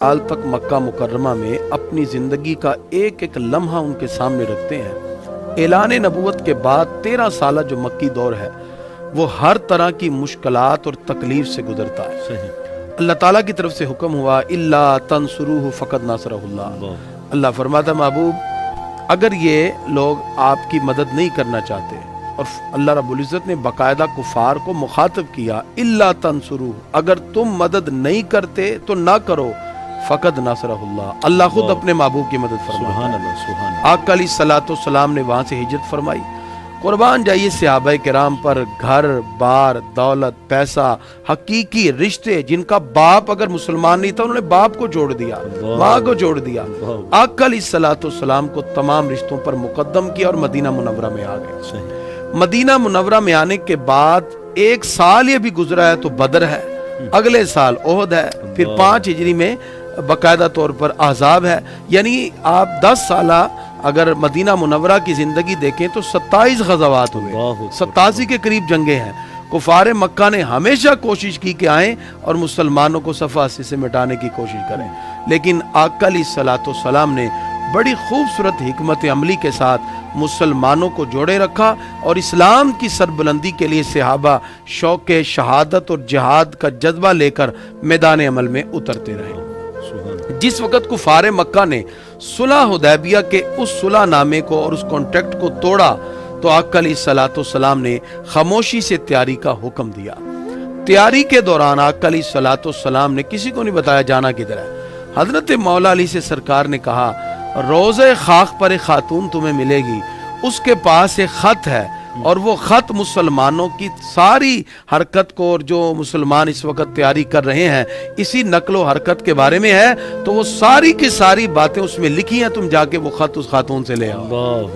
साल तक मक्का मुकर्रमा में अपनी जिंदगी का एक एक लम्हा उनके सामने रखते हैं। ऐलान नबूवत के बाद 13 साल जो मक्की दौर है वो हर तरह की मुश्किलात और तकलीफ से गुजरता है। सही। अल्लाह ताला की तरफ से हुक्म हुआ इल्ला तंसुरूहु फक़द नसरहुल्लाह। अल्लाह फरमाता महबूब अगर ये लोग आपकी मदद नहीं करना चाहते, और अल्लाह रब्बुल इज़्ज़त ने बाकायदा कुफार को मुखातब किया इल्ला तंसुरूहु, अगर तुम मदद नहीं करते तो ना करो, फ़क़द नसरहुल्लाह, अल्लाह खुद अपने महबूब की मदद फरमाता सुभान है। अल्लाह, सुभान अल्लाह। आका अलैहिस्सलातु वस्सलाम ने वहाँ से हिजरत फरमाई। कुर्बान जाइए सहाबाए किराम पर, घर बार दौलत पैसा हकीकी रिश्ते, जिनका बाप अगर मुसलमान नहीं था उन्होंने बाप को जोड़ दिया, माँ को जोड़ दिया। आका अलैहिस्सलातु वस्सलाम को तमाम रिश्तों पर मुकद्दम किया और मदीना मुनव्वरा में आ गए। सही। मदीना मुनव्वरा में आने के बाद 1 साल ये भी गुजरा है तो बदर है, अगले साल ओहद है, फिर 5 हिजरी में बाकायदा तौर पर अहज़ाब है। यानी आप 10 साल अगर मदीना मुनव्वरा की जिंदगी देखें तो 27 ग़ज़वात हुए, 87 के करीब जंगे हैं। कुफार मक्का ने हमेशा कोशिश की कि आएं और मुसलमानों को सफ़ासी से मिटाने की कोशिश करें, लेकिन आका अलैहिस्सलातु वस्सलाम ने बड़ी खूबसूरत हिकमत अमली के साथ मुसलमानों को जोड़े रखा और इस्लाम की सरबुलंदी के लिए सहाबा शौक़ शहादत और जिहाद का जज्बा लेकर मैदान अमल में उतरते रहे। जिस वक़्त कुफार मक्का ने सुलह हुदैबिया के उस सुलह नामे को और उस कॉन्ट्रैक्ट को तोड़ा तो आका अलैहिस्सलातु वस्सलाम ने खामोशी से तैयारी का हुक्म दिया। तैयारी के दौरान आका अलैहिस्सलातु वस्सलाम ने किसी को नहीं बताया जाना किधर है। हजरत मौला अली से सरकार ने कहा रोज़े खाक पर एक खातून तुम्हें मिलेगी, उसके पास एक खत है और वो खत मुसलमानों की सारी हरकत को, और जो मुसलमान इस वक्त तैयारी कर रहे हैं इसी नकलो हरकत के बारे में है, तो वो सारी की सारी बातें उसमें लिखी हैं, तुम जाके वो खत उस खातून से ले आओ।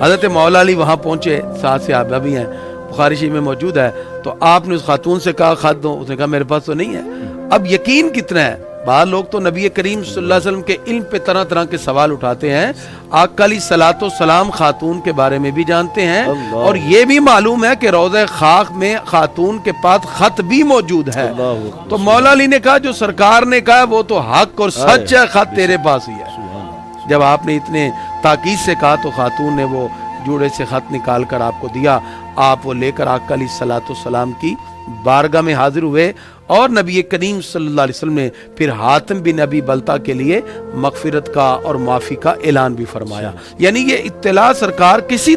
हजरत मौला अली वहाँ पहुंचे, साथ सहाबा भी हैं, बुखारी शरीफ में मौजूद है। तो आपने उस खातून से कहा खत दो, उसने कहा मेरे पास तो नहीं है। अब यकीन कितना है, बाहर लोग तो नबी करीम सल्लल्लाहु अलैहि वसल्लम के इल्म पे तरह तरह के सवाल उठाते हैं, आका अलैहिस्सलातु वस्सलाम खातून के बारे में भी जानते हैं और ये भी मालूम है कि रोज़े खाक में खातून के पास खत भी मौजूद है। तो मौला अली ने कहा जो सरकार ने कहा वो तो हक और सच है, खत तेरे पास ही है। जब आपने इतने ताकीद से कहा तो खातून ने वो जूड़े से खत निकाल कर आपको दिया। आप वो लेकर आका अलैहिस्सलातु वस्सलाम की बारगाह में हाजिर हुए और नबी करीम सल्लल्लाहु अलैहि वसल्लम ने फिर हातिम बिन अबी बल्ता के लिए मगफिरत का और माफ़ी का ऐलान भी फरमाया। यानी ये इत्तला सरकार किसी